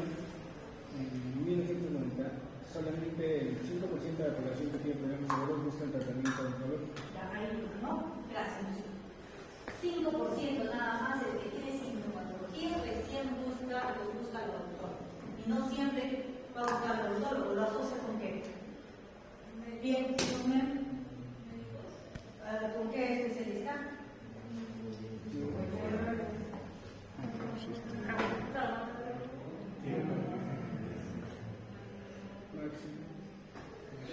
en 1990, solamente el 5% de la población que tiene problemas de dolor busca el tratamiento oncológico. ¿No? Gracias. 5% nada más el que tiene sintomatología recién busca al doctor. Y no siempre va a buscar al odontólogo, lo asocia con qué. Bien, ¿con qué especialista?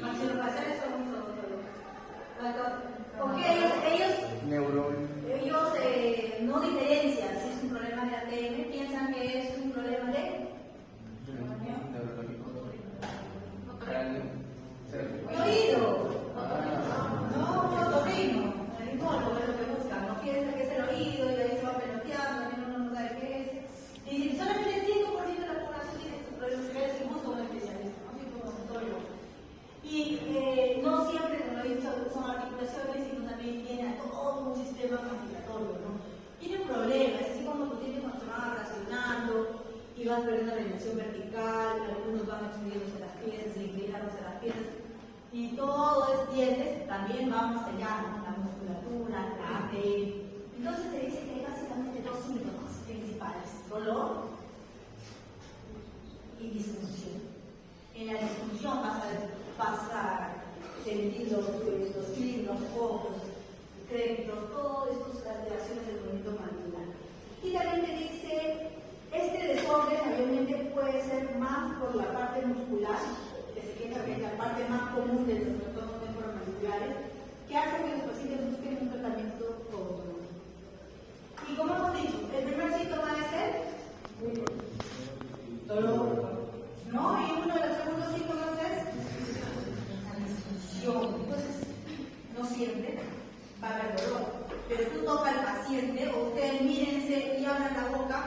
Maxilofaciales son odontólogos. Porque ellos no diferencian si es un problema de ATM, piensan que es un problema de oído. No, otorrino. El odontólogo es lo que busca. No piensa que es el oído y ahí se va peloteando, no sabe qué es. Y si solamente el 5% de la población tiene estos problemas, se ve busca un especialista, no siempre un odontólogo. Y no siempre, como lo he dicho, son articulaciones, sino también tiene todo un sistema manipulatorio, ¿no? Tiene un problema, es así como tú tienes cuando se van racionando y van perdiendo la alineación vertical, algunos van extendiéndose las piezas, inclinándose las piezas, y todo es dientes, también vamos allá, ¿no? La musculatura, la ATM. Entonces se dice que hay básicamente dos síntomas principales: dolor y disfunción. En la disfunción pasa sentir los clics, los ojos, créditos, todas estas alteraciones del movimiento mandibular. Y también te dice, este desorden obviamente puede ser más por la parte muscular, que se piensa que es la parte más común de los trastornos temporomandibulares, que hace que los pacientes busquen un tratamiento odontológico. Y como hemos dicho, el primer síntoma es el dolor, ¿no? Y uno de los segundos síntomas es la disfunción. Entonces, no siempre va a haber dolor, pero tú tocas al paciente o ustedes mírense y abran la boca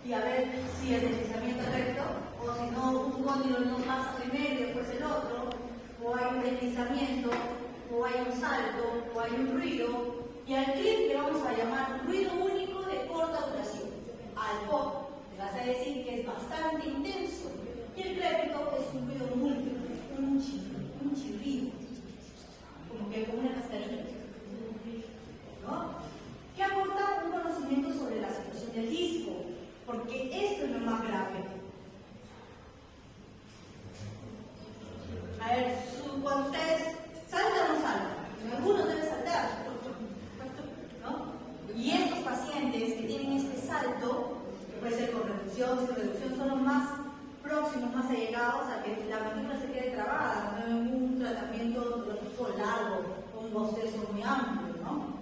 y a ver si el deslizamiento es recto, o si no, un cóndilo no pasa primero y después el otro, o hay un deslizamiento, o hay un salto, o hay un ruido, y al clic le vamos a llamar ruido único de corta duración. Al pop le vas a decir que es bastante intenso, y el crépito es un ruido múltiple, un chirrido, como que con una cascarilla, ¿no? Que aporta un conocimiento sobre la situación del disco, porque esto es lo más grave. A ver, cuando ustedes saltan o no saltan, algunos deben saltar, ¿no? Y estos pacientes que tienen este salto, que puede ser con reducción, sin reducción, son los más próximos, más allegados a que la mandíbula se quede trabada, no en un tratamiento odontológico largo, un bostezo muy amplio, ¿no?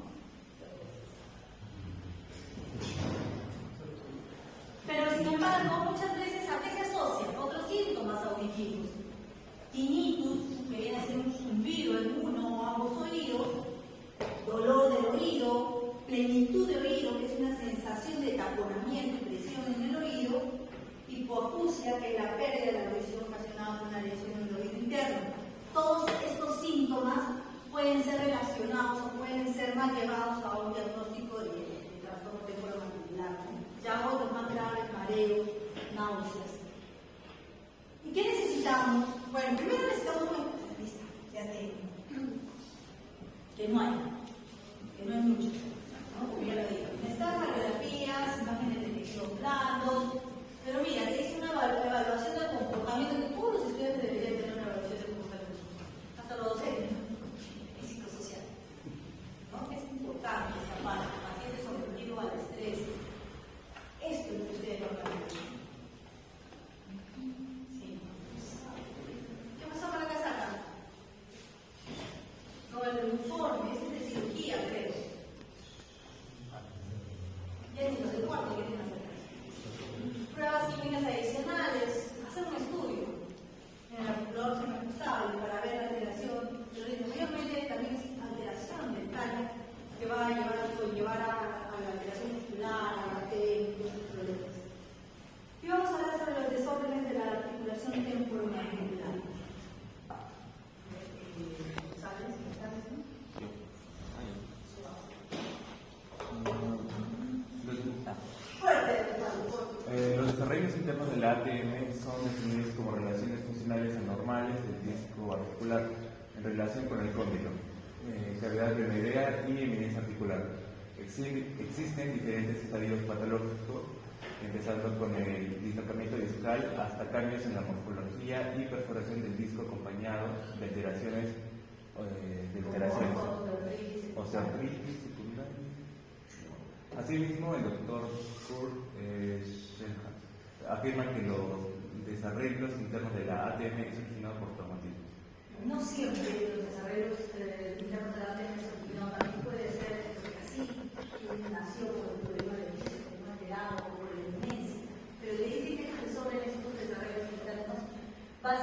Pero sin embargo, muchas veces a qué se asocian otros síntomas auditivos. Tinnitus, que viene a ser un zumbido en uno o ambos oídos, dolor del oído, plenitud de oído, que es una sensación de taponamiento y presión en el oído, hipoacusia, que es la pérdida de la audición ocasionada por una lesión en el oído interno. Todos estos síntomas pueden ser relacionados o pueden ser más llevados a un diagnóstico de trastorno temporomandibular. Ya otros más graves, mareos, náuseas. ¿Y qué necesitamos? Bueno, primero necesitamos un especialista de ATM, que no hay mucho, ¿no? Como ya lo digo. Necesitan radiografías, imágenes de tejidos blandos, pero mira, te hice una evaluación del comportamiento, que todos los estudiantes deberían tener una evaluación del comportamiento, hasta los docentes, y psicosocial, ¿no? Es importante esa parte, pacientes sometidos al estrés. Esto es lo que ustedes van a ver. Sí. ¿Qué pasó con la casaca? No, el uniforme, este es de cirugía, creo. son definidos como relaciones funcionales anormales del disco articular en relación con el cóndilo, cavidad glenoidea y eminencia articular. Existen diferentes estadios patológicos, empezando con el dislocamiento discal hasta cambios en la morfología y perforación del disco acompañado de alteraciones osteoartritis secundaria. Asimismo, el doctor Kurt Schenhart afirma que los desarreglos internos de la ATM es originado por traumatismo. No siempre los desarrollos internos de la ATM son originados, también puede ser así, que nació por el problema del disco, no alterado por la demencia, pero le dicen que sobre estos desarrollos internos va a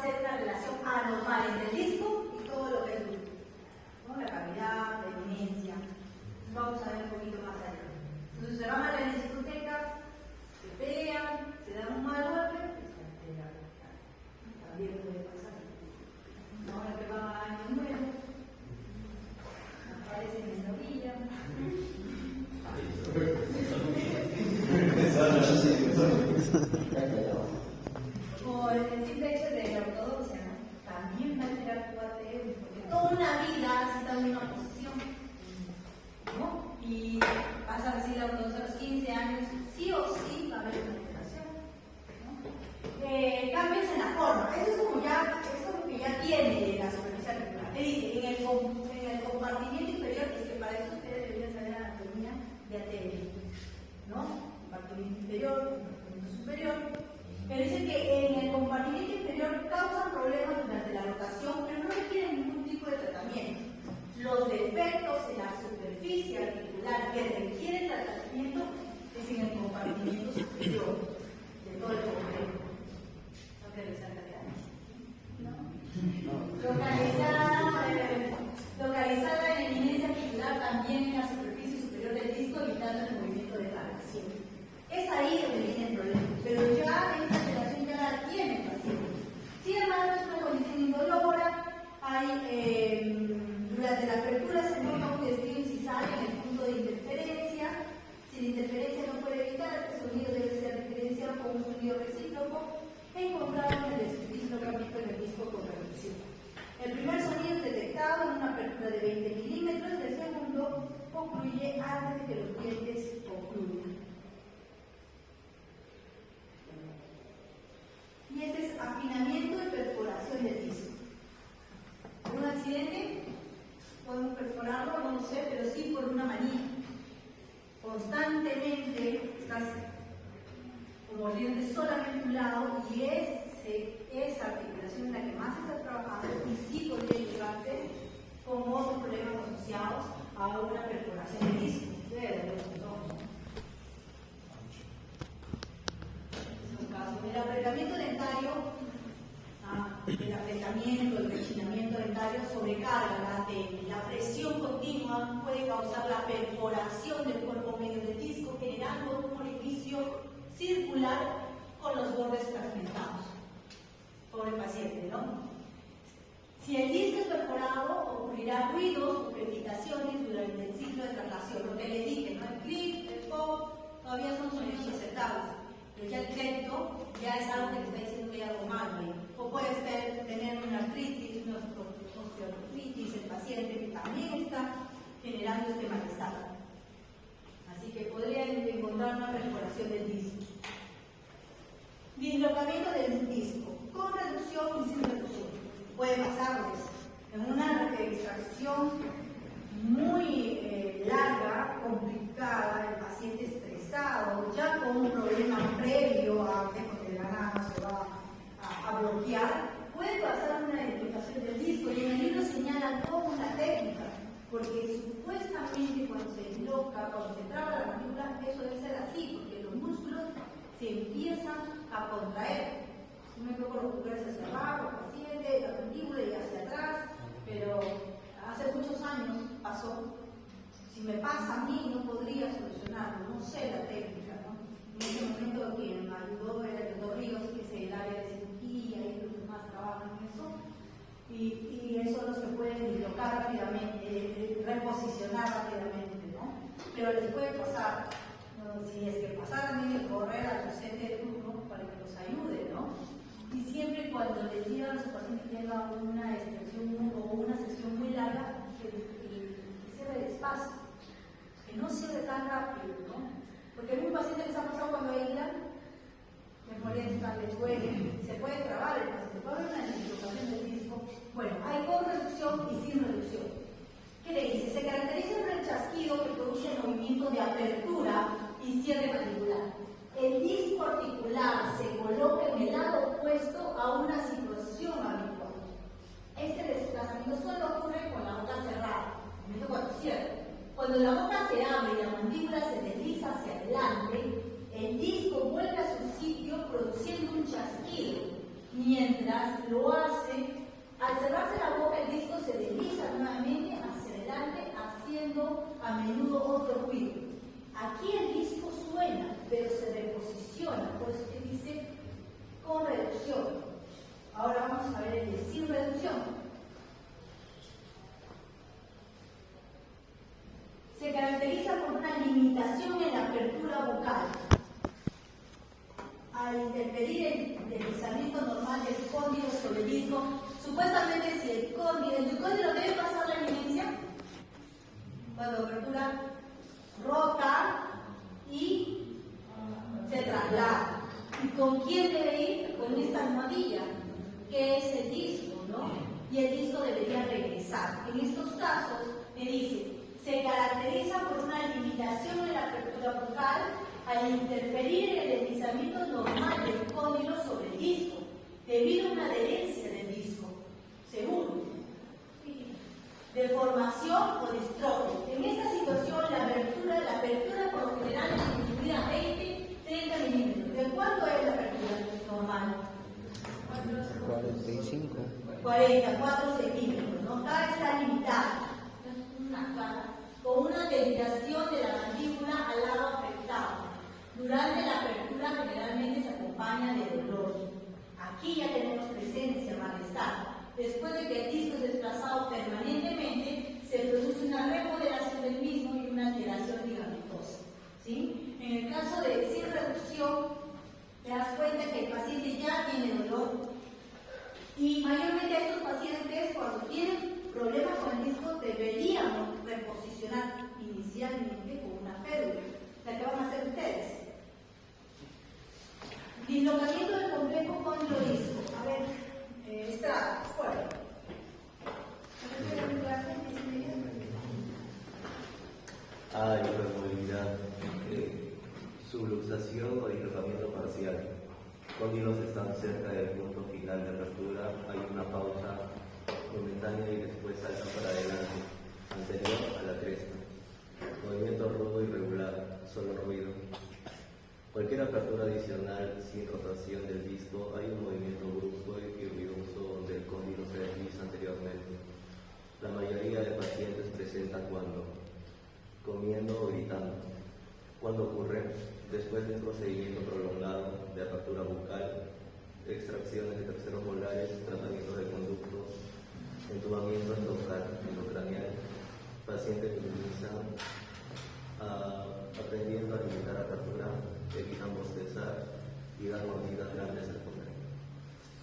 ser una relación anormal entre el disco y todo lo que es el disco, ¿no? La cavidad, la demencia. Vamos a ver un poquito más allá. Entonces se van a la discoteca, se pelean, se dan un mal golpe, también puede pasar. Ahora que van a año nuevo, aparecen en la orilla. Por el simple hecho de la ortodoxia, ¿no? También va a alterar tu ATM, porque toda una vida has estado en una posición, ¿no? Y vas a recibir la ortodoxia a los 15 años, sí o sí va a haber una alteración, ¿no? Cambios en la forma, eso es como que ya tiene la superficie articular. Te dice, en el compartimiento inferior, es que para eso ustedes deberían saber la anatomía de ATM, ¿no? Compartimiento inferior, compartimiento superior. Pero dice que en el compartimiento inferior causan problemas durante la rotación, pero no requieren ningún tipo de tratamiento. Los defectos en la superficie articular que requieren tratamiento es en el compartimiento superior de todo el complejo. No te resalta de ahí. Localizada en la eminencia articular también en la superficie superior del disco, evitando el movimiento de traslación. Es ahí donde viene el problema, pero ya esta alteración ya la tiene el paciente. Sin embargo, es una condición indolora. Durante la apertura se nota un desvío incisal en el punto de interferencia. Si la interferencia no puede evitar, el sonido debe ser diferenciado con un sonido recíproco encontrado en el dislocamiento del disco con reducción. El primer sonido es detectado en una apertura de 20 milímetros, el segundo concluye antes de que los dientes concluyan. Y este es afinamiento y perforación del disco. ¿Un accidente? Podemos perforarlo, no lo sé, pero sí por una manía. Constantemente estás mordiendo solamente un lado y esa articulación es la que más está trabajando y sí podría llevarse con otros problemas asociados a una perforación del disco. El apretamiento dentario, el rechinamiento dentario sobrecarga la ATM. La presión continua puede causar la perforación del cuerpo medio del disco, generando un orificio circular con los bordes fragmentados. Pobre paciente, ¿no? Si el disco es perforado, ocurrirá ruidos o crepitaciones durante el ciclo de traslación. Lo que le dije, ¿no? El clic, el pop, todavía son sonidos aceptables. Pero ya el directo ya es algo que te está diciendo que hay algo malo ahí. O puedes tener una artritis, una osteoartritis, el paciente que también está generando este malestar. Así que podrían encontrar una perforación del disco. Dislocamiento del disco, con reducción y sin reducción. Puede pasarles en una extracción muy larga, complicada, el paciente estresado, ya con un problema previo a que la gana se va a bloquear, puede pasar una dislocación del disco. Y en el libro señala cómo la técnica, porque supuestamente cuando se disloca, cuando se traba la mandíbula, eso debe ser así, porque los músculos se empiezan a contraer. Yo me creo que los musculos hacia abajo, el paciente, la mandíbula y hacia atrás, pero hace muchos años pasó. Si me pasa a mí, no podría solucionarlo, no sé la técnica, ¿no? En ese momento quien me ayudó era el doctor Ríos, que es el área de cirugía y los que más trabajan en eso, y eso los que pueden dislocar rápidamente, reposicionar rápidamente, ¿no? Pero les puede pasar, ¿no? Si es que pasaran y correr al paciente cuando les digan a su paciente que tenga una extensión o una sección muy larga, que cierre despacio, que no cierre tan rápido, ¿no? Porque a un paciente les ha pasado cuando aíslan, le molesta, le duele, se puede trabar el paciente, puede haber una dislocación del disco. Bueno, hay con reducción y sin reducción. ¿Qué le dice? Se caracteriza por el chasquido que produce el movimiento de apertura y cierre mandibular. El disco articular se coloca en el lado opuesto a una situación habitual. Este desplazamiento solo ocurre con la boca cerrada, cuando cierra. Cuando la boca se abre y la mandíbula se desliza hacia adelante, el disco vuelve a su sitio produciendo un chasquido. Mientras lo hace, al cerrarse la boca, el disco se desliza nuevamente hacia adelante, haciendo a menudo otro ruido. Aquí el disco suena, pero se reposiciona, por eso que dice con reducción. Ahora vamos a ver el de sin reducción. Se caracteriza por una limitación en la apertura vocal. Al interferir el deslizamiento normal del cóndilo sobre el disco, supuestamente si el cóndilo debe pasar la eminencia, cuando apertura rota y se traslada. ¿Y con quién debe ir? Con esta almohadilla, que es el disco, ¿no? Y el disco debería regresar. En estos casos, me dice, se caracteriza por una limitación en la apertura vocal al interferir en el deslizamiento normal del cóndilo sobre el disco, debido a una adherencia del disco. Segundo, deformación o distrofia. En esta situación, la apertura por lo general es distribuida a 20-30 milímetros. ¿De cuánto es la apertura normal? 45. 44 centímetros, ¿no? Cada está limitada. Con una desviación de la mandíbula al lado afectado. Durante la apertura generalmente se acompaña de dolor. Aquí ya tenemos presencia, malestar. Después de que el disco es desplazado permanentemente, se produce una remodelación del mismo y una alteración ligamentosa. ¿Sí? En el caso de sin reducción, te das cuenta que el paciente ya tiene dolor. Y mayormente a estos pacientes, cuando tienen problemas con el disco, deberíamos reposicionar inicialmente con una férula. La que van a hacer ustedes. Dislocamiento del complejo cóndilo-disco. A ver, Estrada, fuera. Hay hipermovilidad, subluxación o dislocamiento parcial. Cóndilos están cerca del punto final de apertura, hay una pausa momentánea y después salta para adelante, anterior a la cresta. Movimiento rudo irregular, solo ruido. Cualquier apertura adicional sin rotación del disco, hay un movimiento brusco y ruidoso donde el cóndilo se desliza anteriormente. La mayoría de pacientes presentan cuando comiendo o gritando. Cuando ocurre después de un procedimiento prolongado de apertura bucal, extracciones de terceros molares, tratamiento de conductos, entubamiento endocranial, pacientes que utilizan aprendiendo a limitar apertura, evitan bostezar y dar mordidas grandes al comer.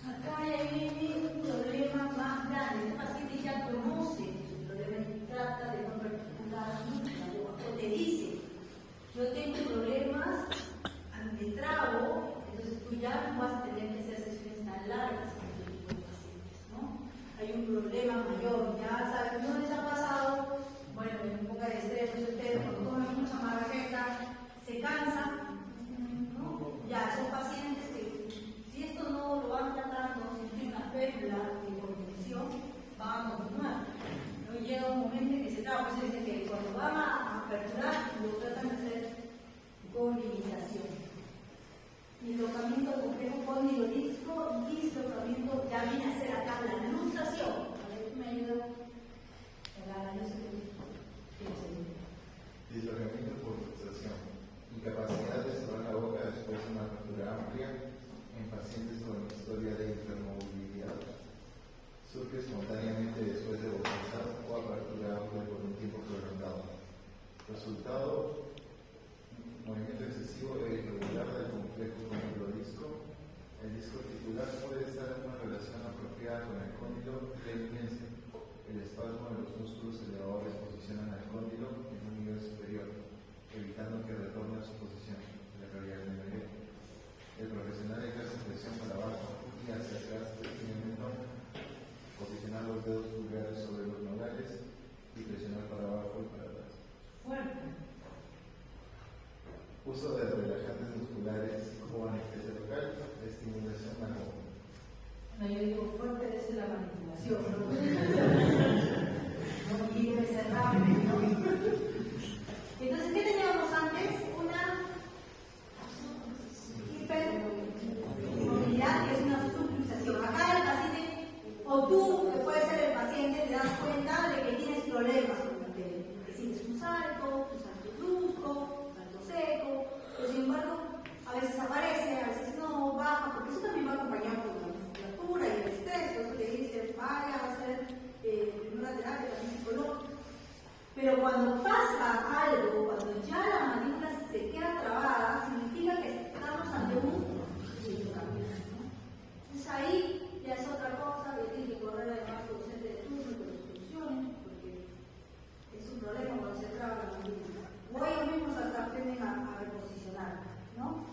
Acá viene un problema más grande. El paciente ya conoce su problema y trata de no recuperar o te dice, yo tengo problemas de trago, entonces tú ya no vas a tener que hacer sesiones tan largas con este tipo de pacientes, ¿no? Hay un problema mayor, ya saben, ¿no les ha pasado? Bueno, en época de estrés, ustedes cuando comen mucha marraqueta, se cansan, ¿no? Ya son pacientes que, si esto no lo van tratando, si tienen una férula de contención, van a continuar. ¿No? Llega un momento en que se traba, por eso dicen que cuando van a aperturar, lo tratan de hacer con limitación. Dislocamiento complejo cóndilo-disco, dislocamiento ya viene a ser acá la luxación. A ver, ¿me ayuda? Yo sé que Dislocamiento por luxación. Incapacidad de cerrar la boca después de una apertura amplia en pacientes con historia de hipermovilidad. Surge espontáneamente después de bostezar o apertura amplia por un tiempo prolongado. Resultado: movimiento excesivo e irregular del complejo cóndilo-disco. El disco articular puede estar en una relación cóndilo de evidencia. El espasmo de los músculos elevadores posicionan al cóndilo en un nivel superior, evitando que retorne a su posición, la realidad del nivel. El profesional ejerce presión para abajo y hacia atrás del mentón, posicionar los dedos pulgares sobre los nodales y presionar para abajo y para atrás. Fuerte. Uso de relajantes musculares como anestesia local, estimulación manual. No, yo digo fuerte es la manipulación, ¿no? No, y debe ser rápido, ¿no? Entonces, ¿qué teníamos antes? Una hipermovilidad, que es una subluxación. Acá el paciente, o tú, que puedes ser el paciente, te das cuenta de que tienes problemas con la tele. Que sientes un salto brusco, un salto seco, pero sin embargo, a veces aparece, a veces no, baja, porque eso también va acompañado con la musculatura y el estrés, por eso te dices, vaya a hacer una terapia también psicológica. Pero cuando pasa algo, cuando ya la mandíbula se queda trabada, significa que estamos ante un endeudamiento, ¿no? Entonces ahí ya es otra cosa, que tiene que correr además con docente de turno que lo solucione, porque es un problema cuando se traba la mandíbula. O ellos mismos hasta aprenden a reposicionar, ¿no?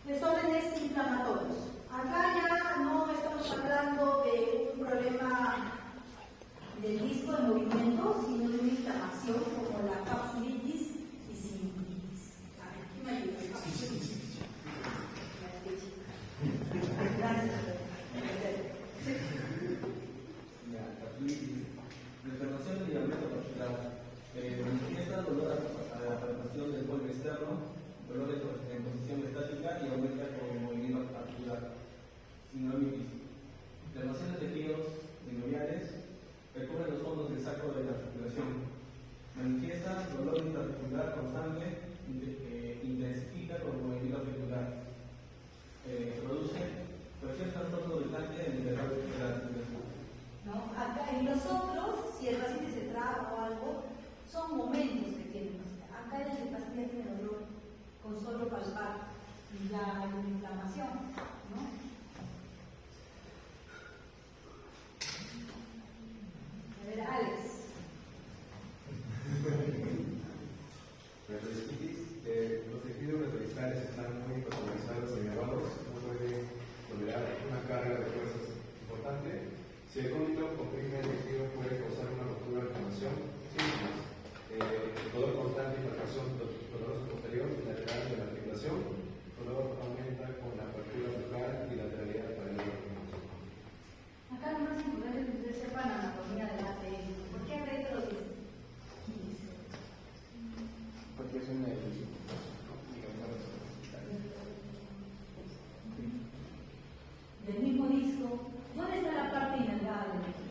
Desórdenes inflamatorios. Acá ya no estamos hablando de un problema del disco de movimiento, sino de una inflamación como la capsulitis y sinusitis. A ver, ¿quién me ayuda? Gracias. Inflamación del ligamento capsular. Manifiesta dolor a la palpación del borde externo, dolor en posición estática y aumenta con movimiento articular. Sinovitis. Inflamación de tejidos sinoviales. Recubre los fondos del saco de la articulación. Manifiesta dolor interarticular constante, intensifica con movimiento articular. Produce cualquier trastorno delante del interior de la articulación. ¿No? Acá en los otros, si el paciente se traba o algo, son momentos que tienen. Acá el paciente tiene dolor con solo palpar y ya hay una inflamación, ¿no? A ver, Alex. Retrovisquitis, los tejidos retroviscales están muy hipertonizados y elevados, no puede tolerar una carga de fuerzas importante. Si el cóndilo comprime el tejido puede causar una ruptura de inflamación, síntomas, dolor constante y palpación dolorosa posterior y lateral de la articulación, dolor aumenta con la apertura local y lateralidad para el movimiento. Acá lo más importante es que ustedes sepan la anatomía del ATM. ¿Por qué retrovisquitis? Porque es una del mismo disco. ¿Dónde está la parte innervada del disco?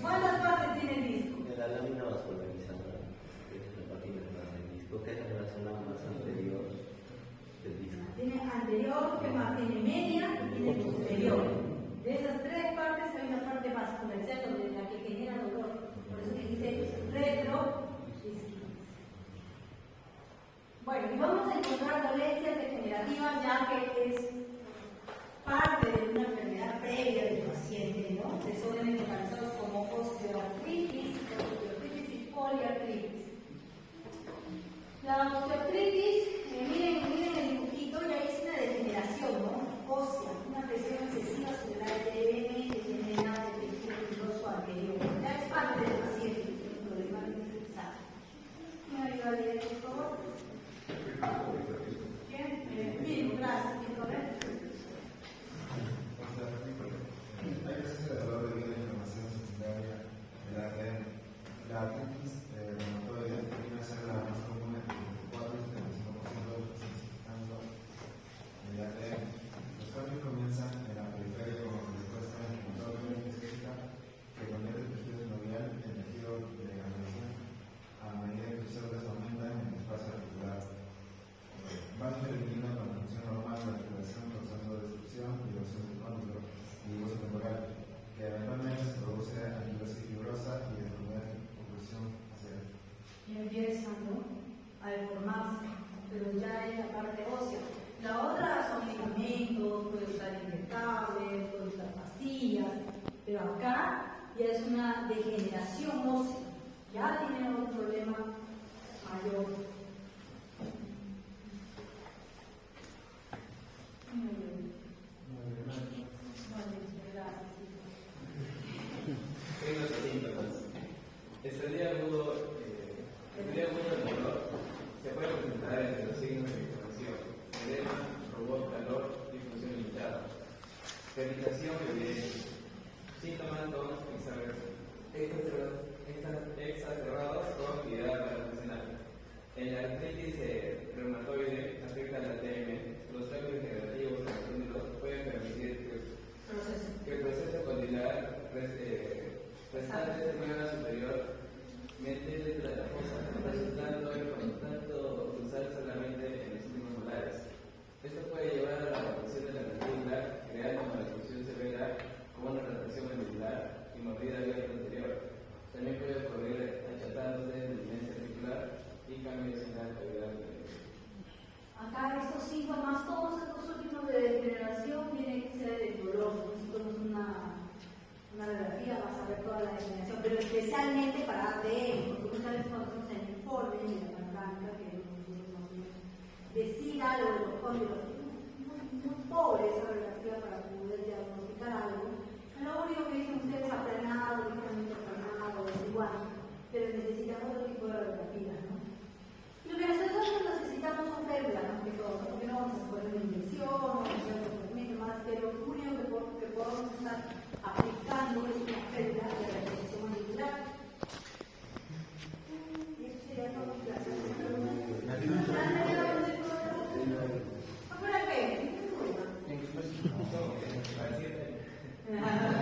¿Cuántas partes tiene el disco? De la lámina vascularizada, que es la parte innervada del disco, que es la zona más anterior del disco. Tiene anterior, que más tiene media y tiene posterior. De esas tres partes hay una parte vascularizada de la que genera dolor. Por eso que dice retrovisquitis. Bueno, y vamos a encontrar dolencias degenerativas ya que es parte de una enfermedad previa del paciente, ¿no? Desórdenes localizados como osteoartritis y poliartritis. La osteoartritis, miren el dibujito, ya es una degeneración, ¿no? Ósea, una presión excesiva sobre el ATM que genera el tejido fibroso anterior. Ya es parte del paciente, que tiene un problema de ¿me ayuda a leer, por favor? ¿Quién? Bien, gracias, ¿quién lo ve? Hay veces el dolor debido a inflamación secundaria del ATM. La artritis reumatoide viene a ser la más común entre el 4 y el 75% de los pacientes afectando el ATM. Los cambios comienzan en la periferia como respuesta inflamatoria específica que convierte el tejido sinovial en tejido de degradación a medida que sus células aumentan en el espacio articular. Va a elimina con la función normal de la articulación causando destrucción y erosión del cóndilo y hueso temporal, que eventualmente se produce anilosis fibrosa y deformidad de oclusión facial. Y empiezan, ¿no?, a deformarse, pero ya en la parte ósea. La otra son medicamentos, puede estar inyectables, puede estar pastillas, pero acá ya es una degeneración ósea, ya tiene un problema mayor. Hay unos síntomas. Estrés agudo del dolor se puede presentar entre los signos de inflamación, edema, rubor, calor y función limitada. Peritación evidente. Síntomas son exacerbados con actividad relacional. En la artritis reumatoide afecta la TM. Los cambios negativos en los cóndilos pueden permitir que el proceso condilar restante se mueva superiormente dentro de la fosa, resultando en contacto cruzar solamente en los últimos molares. Esto puede llevar a la evacuación de la mandíbula, creando una reclusión severa como una retracción mandibular y mordida abierta anterior. También puede ocurrir achatándose de lineancia articular y cambios en la calidad de la. Acá estos síntomas, todos estos últimos de degeneración tienen que ser dolorosos. Necesitamos una radiografía para saber toda la degeneración, pero especialmente para ADN, porque muchas veces cuando hacemos el informe de la mecánica, que nosotros decir algo de los códigos, muy pobre esa radiografía para poder diagnosticar algo. Lo único que dicen ustedes es aplanado, ligeramente aplanado, desigual, pero necesitamos otro tipo de radiografía, ¿no? Y lo que nosotros necesitamos son férulas, ¿no? Porque no vamos a poner una inyección, no vamos a hacer un más, pero lo único que podemos estar aplicando es una férula de la reposición mandibular. Y eso sería todo. Gracias. ¿Para qué?